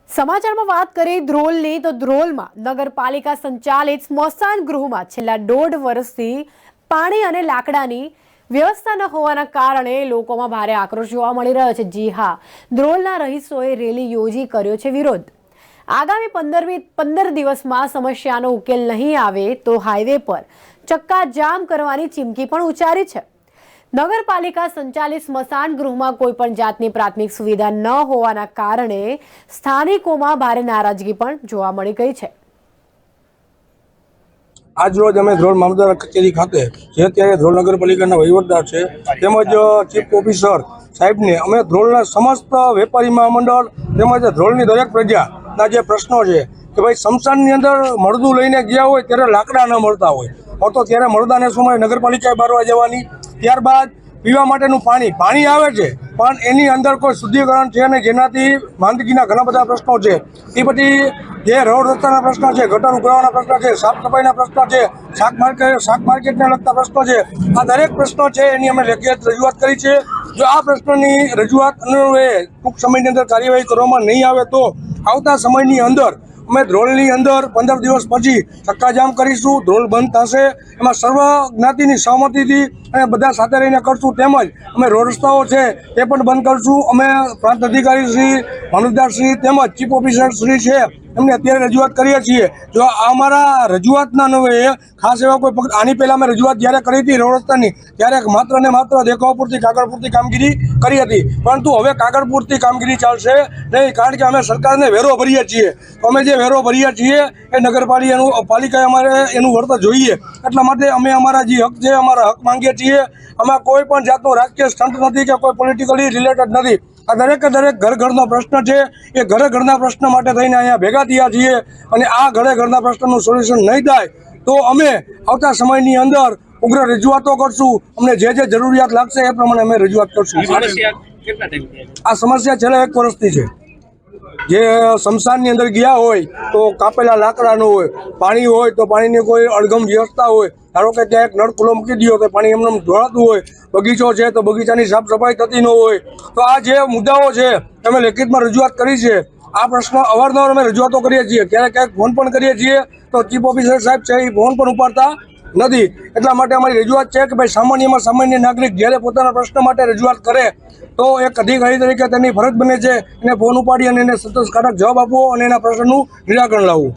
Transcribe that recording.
સમાચારમાં વાત કરીએ ધ્રોલની તો ધ્રોલમાં નગરપાલિકા સંચાલિત સ્મશાન ગૃહમાં છેલ્લા 1.5 વર્ષથી પાણી અને લાકડાની વ્યવસ્થા ન હોવાના કારણે લોકોમાં ભારે આક્રોશ જોવા મળી રહ્યો છે। જી હા, ધ્રોલના રહીશોએ રેલી યોજી કર્યો છે વિરોધ। આગામી 15 દિવસમાં સમસ્યાનો ઉકેલ નહીં આવે તો હાઈવે પર ચક્કાજામ કરવાની ચીમકી પણ ઉચ્ચારી છે। નગરપાલિકા સંચાલિત સ્મશાન ગૃહમાં કોઈ પણ જાતની પ્રાથમિક સુવિધા ન હોવાના કારણે સ્થાનિકોમાં ભારે નારાજગી પણ જોવા મળી ગઈ છે। આજ રોજ અમે ધ્રોલ મામલતદાર કચેરી ખાતે જે અત્યારે ધ્રોલ નગરપાલિકાના વહીવટદાર છે તેમજ ચીફ ઓફિસર સાહેબને અમે ધ્રોલના સમસ્ત વેપારી મહામંડળ તેમજ ધ્રોલની દરેક પ્રજાના જે પ્રશ્નો છે કે ભાઈ સ્મશાનની અંદર મળદું લઈને ગયા હોય ત્યારે લાકડા ન મળતા હોય તો ત્યારે મળદાને સમયે નગરપાલિકાએ બારવા જવાની, ત્યારબાદ પીવા માટેનું પાણી આવે છે પણ એની અંદર કોઈ શુદ્ધિકરણ છે નહીં, જેનાથી માંદગીના ઘણા બધા પ્રશ્નો છે। એ પછી જે રોડ રસ્તાના પ્રશ્નો છે, ગટર ઉઘરાવાના પ્રશ્નો છે, સાફ સફાઈના પ્રશ્નો છે, શાક માર્કેટને લગતા પ્રશ્નો છે, આ દરેક પ્રશ્નો છે એની અમે લેખિત રજૂઆત કરી છે। જો આ પ્રશ્નોની રજૂઆત અન્વયે ટૂંક સમયની અંદર કાર્યવાહી કરવામાં નહીં આવે તો આવતા સમયની અંદર અમે ધ્રોલની અંદર 15 દિવસ પછી ચક્કાજામ કરીશું। ધ્રોલ બંધ થશે, એમાં સર્વ જ્ઞાતિની સહમતિથી અને બધા સાથે રહીને કરશું। તેમજ અમે રોડ રસ્તાઓ છે તે પણ બંધ કરશું। અમે પ્રાંત અધિકારી શ્રી, મામલતદાર તેમજ ચીફ ઓફિસર શ્રી છે એમને અત્યારે રજૂઆત કરીએ છીએ। જો અમારા રજૂઆતના અન્વયે ખાસ એવા કોઈ આની પહેલાં અમે રજૂઆત જ્યારે કરી હતી રોડ રસ્તાની ત્યારે માત્ર ને માત્ર દેખાવ પૂરતી, કાગળ પૂરતી કામગીરી કરી હતી, પરંતુ હવે કાગળ પૂરતી કામગીરી ચાલશે નહીં, કારણ કે અમે સરકારને વેરો ભરીએ છીએ। અમે જે વેરો ભરીએ છીએ એ પાલિકાએ અમારે એનું વળતર જોઈએ, એટલા માટે અમે અમારા જે હક છે અમારા હક માંગીએ છીએ। આમાં કોઈ પણ જાતનો રાજકીય સ્ટન્ટ નથી કે કોઈ પોલિટિકલી રિલેટેડ નથી। આ દરેક ઘરનો પ્રશ્ન છે, એ ઘરના પ્રશ્ન માટે થઈને અહીંયા ભેગા થયા છીએ અને આ ઘરના પ્રશ્નનું સોલ્યુશન નહીં થાય તો અમે આવતા સમયની અંદર ઉગ્ર રજૂઆતો કરશું। અમને જે જરૂરિયાત લાગશે એ પ્રમાણે અમે રજૂઆત કરશું। આ સમસ્યા છેલ્લા 1 વર્ષથી છે। જે સ્મશાનની અંદર ગયા હોય તો કાપેલા લાકડાનો હોય, પાણી હોય તો પાણીની કોઈ અણગમ વ્યવસ્થા હોય, ધારો કે ત્યાં એક નળ ખુલ્લો મૂકી દો તો પાણી એમને ઢોળાતું હોય, બગીચો છે તો બગીચાની સાફ સફાઈ થતી ન હોય, તો આ જે મુદ્દાઓ છે અમે લેખિતમાં રજૂઆત કરી છે। આ પ્રશ્ન અવારનવાર અમે રજૂઆતો કરીએ છીએ, ક્યારેક ફોન પણ કરીએ છીએ તો ચીફ ઓફિસર સાહેબ છે એ ફોન પણ ઉપાડતા નથી। એટલા માટે અમારી રજૂઆત છે કે ભાઈ સામાન્ય નાગરિક જ્યારે પોતાના પ્રશ્ન માટે રજૂઆત કરે તો એક અધિકારી તરીકે તેની ફરજ બને છે એને ફોન ઉપાડી અને એને સંતોષકારક જવાબ આપવો અને એના પ્રશ્નનું નિરાકરણ લાવવું।